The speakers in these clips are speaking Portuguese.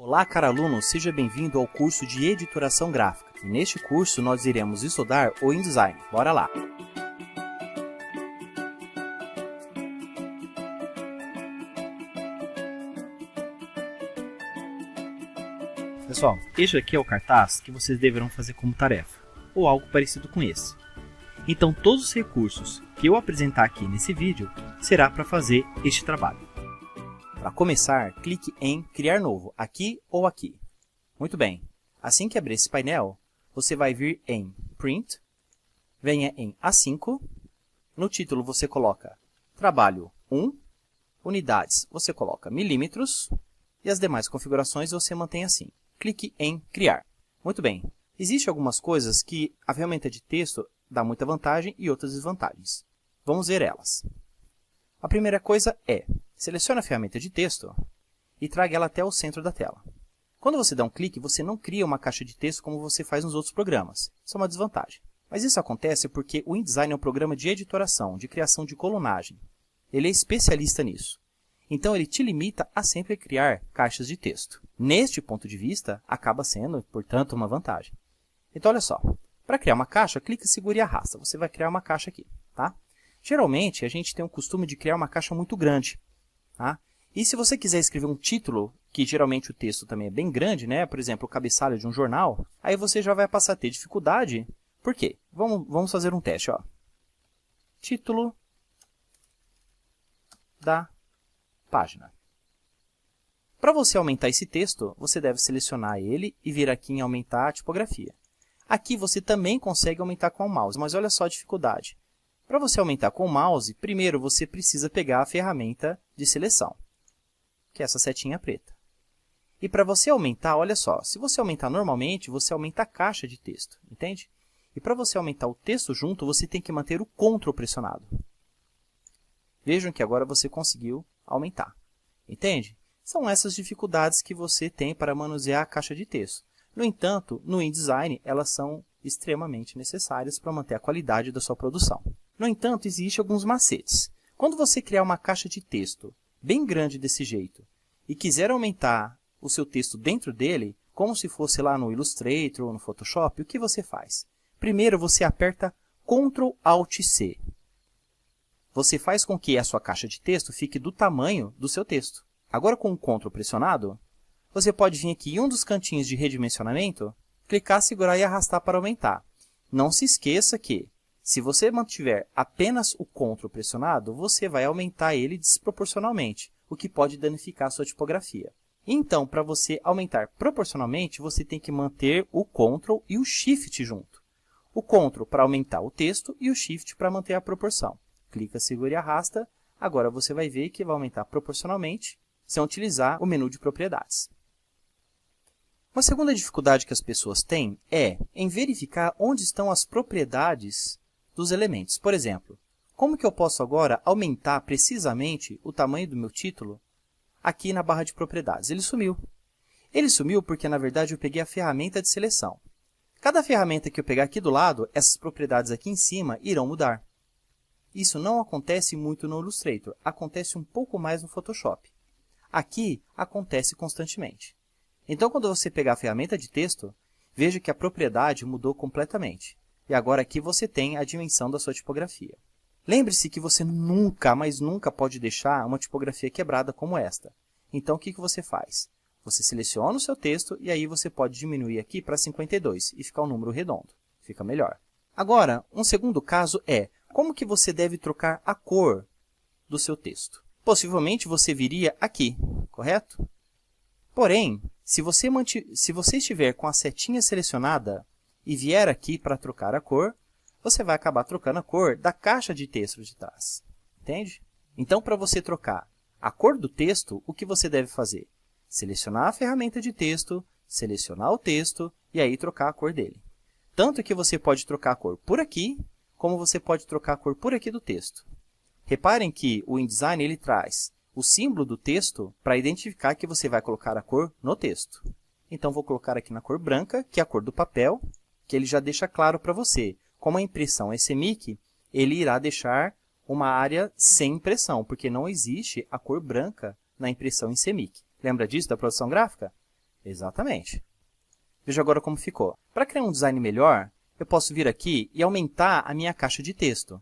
Olá, caro aluno, seja bem-vindo ao curso de Editoração Gráfica. E neste curso nós iremos estudar o InDesign. Bora lá! Pessoal, este aqui é o cartaz que vocês deverão fazer como tarefa, ou algo parecido com esse. Então todos os recursos que eu apresentar aqui nesse vídeo será para fazer este trabalho. Para começar, clique em Criar Novo, aqui ou aqui. Muito bem, assim que abrir esse painel, você vai vir em Print, venha em A5, no título você coloca Trabalho 1, Unidades você coloca milímetros e as demais configurações você mantém assim. Clique em Criar. Muito bem, existem algumas coisas que a ferramenta de texto dá muita vantagem e outras desvantagens. Vamos ver elas. A primeira coisa é, selecione a ferramenta de texto e traga ela até o centro da tela. Quando você dá um clique, você não cria uma caixa de texto como você faz nos outros programas. Isso é uma desvantagem. Mas isso acontece porque o InDesign é um programa de editoração, de criação de colunagem. Ele é especialista nisso. Então, ele te limita a sempre criar caixas de texto. Neste ponto de vista, acaba sendo, portanto, uma vantagem. Então, olha só. Para criar uma caixa, clica, segura e arrasta. Você vai criar uma caixa aqui, tá? Geralmente, a gente tem o costume de criar uma caixa muito grande, tá? E se você quiser escrever um título, que geralmente o texto também é bem grande, né? Por exemplo, o cabeçalho de um jornal, aí você já vai passar a ter dificuldade. Por quê? Vamos fazer um teste, ó. Título da página. Para você aumentar esse texto, você deve selecionar ele e vir aqui em aumentar a tipografia. Aqui você também consegue aumentar com o mouse, mas olha só a dificuldade. Para você aumentar com o mouse, primeiro você precisa pegar a ferramenta de seleção, que é essa setinha preta. E para você aumentar, olha só, se você aumentar normalmente, você aumenta a caixa de texto, entende? E para você aumentar o texto junto, você tem que manter o Ctrl pressionado. Vejam que agora você conseguiu aumentar, entende? São essas dificuldades que você tem para manusear a caixa de texto. No entanto, no InDesign, elas são extremamente necessárias para manter a qualidade da sua produção. No entanto, existem alguns macetes. Quando você criar uma caixa de texto bem grande desse jeito e quiser aumentar o seu texto dentro dele, como se fosse lá no Illustrator ou no Photoshop, o que você faz? Primeiro, você aperta Ctrl Alt C. Você faz com que a sua caixa de texto fique do tamanho do seu texto. Agora, com o Ctrl pressionado, você pode vir aqui em um dos cantinhos de redimensionamento, clicar, segurar e arrastar para aumentar. Não se esqueça que, se você mantiver apenas o Ctrl pressionado, você vai aumentar ele desproporcionalmente, o que pode danificar a sua tipografia. Então, para você aumentar proporcionalmente, você tem que manter o Ctrl e o Shift junto. O Ctrl para aumentar o texto e o Shift para manter a proporção. Clica, segura e arrasta. Agora você vai ver que vai aumentar proporcionalmente sem utilizar o menu de propriedades. Uma segunda dificuldade que as pessoas têm é em verificar onde estão as propriedades dos elementos. Por exemplo, como que eu posso agora aumentar precisamente o tamanho do meu título aqui na barra de propriedades? Ele sumiu. Ele sumiu porque, na verdade, eu peguei a ferramenta de seleção. Cada ferramenta que eu pegar aqui do lado, essas propriedades aqui em cima irão mudar. Isso não acontece muito no Illustrator, acontece um pouco mais no Photoshop. Aqui, acontece constantemente. Então, quando você pegar a ferramenta de texto, veja que a propriedade mudou completamente. E agora aqui você tem a dimensão da sua tipografia. Lembre-se que você nunca, mas nunca pode deixar uma tipografia quebrada como esta. Então, o que você faz? Você seleciona o seu texto e aí você pode diminuir aqui para 52 e ficar um número redondo. Fica melhor. Agora, um segundo caso é como que você deve trocar a cor do seu texto. Possivelmente você viria aqui, correto? Porém, se você estiver com a setinha selecionada e vier aqui para trocar a cor, você vai acabar trocando a cor da caixa de texto de trás. Entende? Então, para você trocar a cor do texto, o que você deve fazer? Selecionar a ferramenta de texto, selecionar o texto e aí trocar a cor dele. Tanto que você pode trocar a cor por aqui, como você pode trocar a cor por aqui do texto. Reparem que o InDesign ele traz o símbolo do texto para identificar que você vai colocar a cor no texto. Então, vou colocar aqui na cor branca, que é a cor do papel, que ele já deixa claro para você. Como a impressão é CMYK, ele irá deixar uma área sem impressão, porque não existe a cor branca na impressão em CMYK. Lembra disso da produção gráfica? Exatamente. Veja agora como ficou. Para criar um design melhor, eu posso vir aqui e aumentar a minha caixa de texto.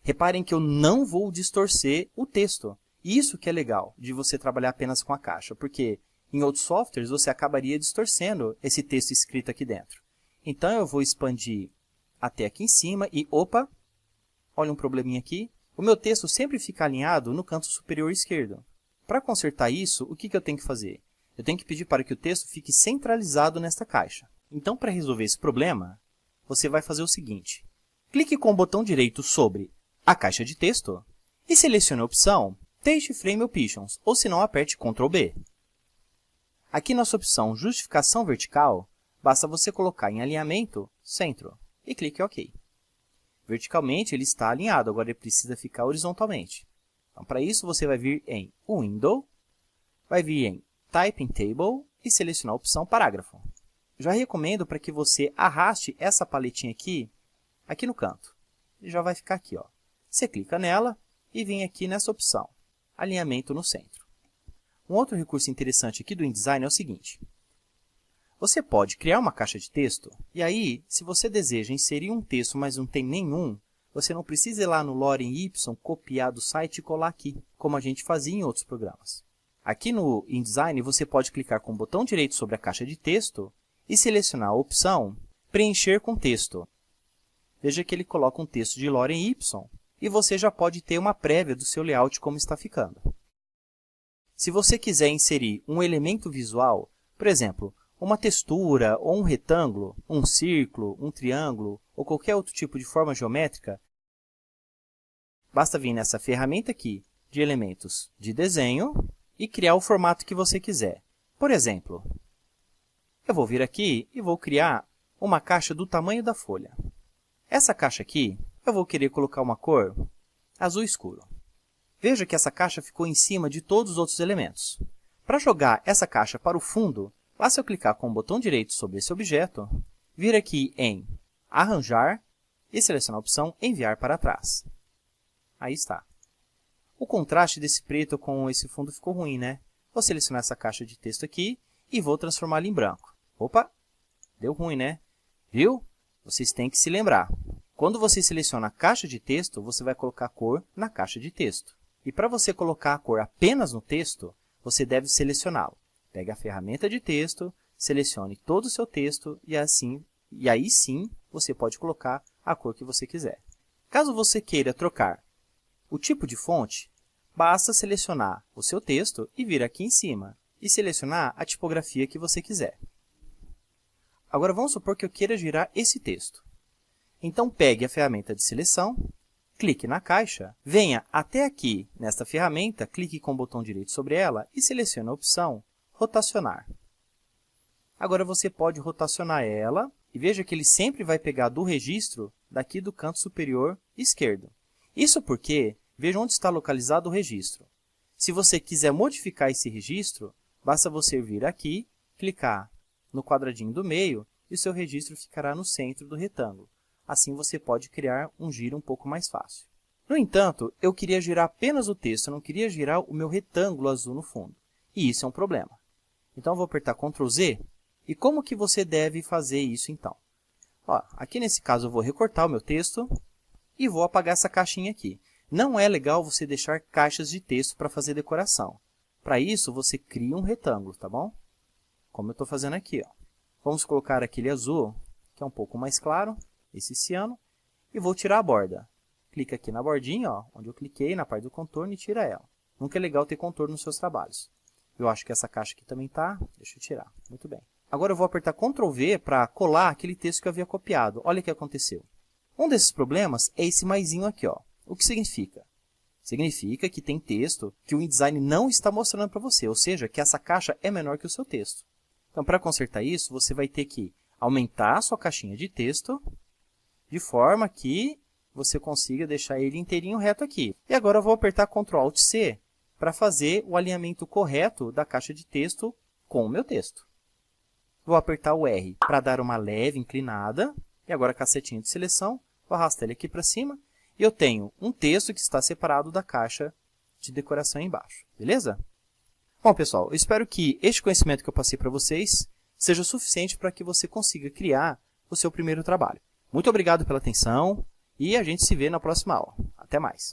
Reparem que eu não vou distorcer o texto. Isso que é legal de você trabalhar apenas com a caixa, porque em outros softwares você acabaria distorcendo esse texto escrito aqui dentro. Então, eu vou expandir até aqui em cima e, opa, olha um probleminha aqui. O meu texto sempre fica alinhado no canto superior esquerdo. Para consertar isso, o que eu tenho que fazer? Eu tenho que pedir para que o texto fique centralizado nesta caixa. Então, para resolver esse problema, você vai fazer o seguinte. Clique com o botão direito sobre a caixa de texto e selecione a opção Text Frame Options, ou se não, aperte Ctrl B. Aqui nessa opção Justificação Vertical, basta você colocar em alinhamento, centro, e clique em OK. Verticalmente ele está alinhado, agora ele precisa ficar horizontalmente. Então, para isso, você vai vir em Window, vai vir em Type in Table e selecionar a opção Parágrafo. Já recomendo para que você arraste essa paletinha aqui no canto. E já vai ficar aqui, ó. Você clica nela e vem aqui nessa opção, Alinhamento no centro. Um outro recurso interessante aqui do InDesign é o seguinte. Você pode criar uma caixa de texto, e aí, se você deseja inserir um texto, mas não tem nenhum, você não precisa ir lá no Lorem Ipsum, copiar do site e colar aqui, como a gente fazia em outros programas. Aqui no InDesign, você pode clicar com o botão direito sobre a caixa de texto e selecionar a opção Preencher com texto. Veja que ele coloca um texto de Lorem Ipsum e você já pode ter uma prévia do seu layout como está ficando. Se você quiser inserir um elemento visual, por exemplo, uma textura ou um retângulo, um círculo, um triângulo ou qualquer outro tipo de forma geométrica, basta vir nessa ferramenta aqui de elementos de desenho e criar o formato que você quiser. Por exemplo, eu vou vir aqui e vou criar uma caixa do tamanho da folha. Essa caixa aqui, eu vou querer colocar uma cor azul escuro. Veja que essa caixa ficou em cima de todos os outros elementos. Para jogar essa caixa para o fundo, basta eu clicar com o botão direito sobre esse objeto, vir aqui em Arranjar e selecionar a opção Enviar para trás. Aí está. O contraste desse preto com esse fundo ficou ruim, né? Vou selecionar essa caixa de texto aqui e vou transformá-la em branco. Opa! Deu ruim, né? Viu? Vocês têm que se lembrar. Quando você seleciona a caixa de texto, você vai colocar a cor na caixa de texto. E para você colocar a cor apenas no texto, você deve selecioná-lo. Pegue a ferramenta de texto, selecione todo o seu texto e aí sim você pode colocar a cor que você quiser. Caso você queira trocar o tipo de fonte, basta selecionar o seu texto e vir aqui em cima e selecionar a tipografia que você quiser. Agora vamos supor que eu queira girar esse texto. Então pegue a ferramenta de seleção, clique na caixa, venha até aqui nesta ferramenta, clique com o botão direito sobre ela e selecione a opção Rotacionar. Agora você pode rotacionar ela e veja que ele sempre vai pegar do registro daqui do canto superior esquerdo. Isso porque, veja onde está localizado o registro. Se você quiser modificar esse registro, basta você vir aqui, clicar no quadradinho do meio e o seu registro ficará no centro do retângulo. Assim você pode criar um giro um pouco mais fácil. No entanto, eu queria girar apenas o texto, eu não queria girar o meu retângulo azul no fundo. E isso é um problema. Então, eu vou apertar Ctrl Z. E como que você deve fazer isso, então? Ó, aqui nesse caso, eu vou recortar o meu texto e vou apagar essa caixinha aqui. Não é legal você deixar caixas de texto para fazer decoração. Para isso, você cria um retângulo, tá bom? Como eu estou fazendo aqui, ó. Vamos colocar aquele azul, que é um pouco mais claro, esse ciano, e vou tirar a borda. Clica aqui na bordinha, ó, onde eu cliquei, na parte do contorno, e tira ela. Nunca é legal ter contorno nos seus trabalhos. Eu acho que essa caixa aqui também está. Deixa eu tirar. Muito bem. Agora eu vou apertar Ctrl V para colar aquele texto que eu havia copiado. Olha o que aconteceu. Um desses problemas é esse maisinho aqui, ó. O que significa? Significa que tem texto que o InDesign não está mostrando para você, ou seja, que essa caixa é menor que o seu texto. Então, para consertar isso, você vai ter que aumentar a sua caixinha de texto de forma que você consiga deixar ele inteirinho reto aqui. E agora eu vou apertar Ctrl Alt C para fazer o alinhamento correto da caixa de texto com o meu texto. Vou apertar o R para dar uma leve inclinada. E agora com a setinha de seleção, vou arrastar ele aqui para cima. E eu tenho um texto que está separado da caixa de decoração embaixo. Beleza? Bom, pessoal, eu espero que este conhecimento que eu passei para vocês seja suficiente para que você consiga criar o seu primeiro trabalho. Muito obrigado pela atenção e a gente se vê na próxima aula. Até mais!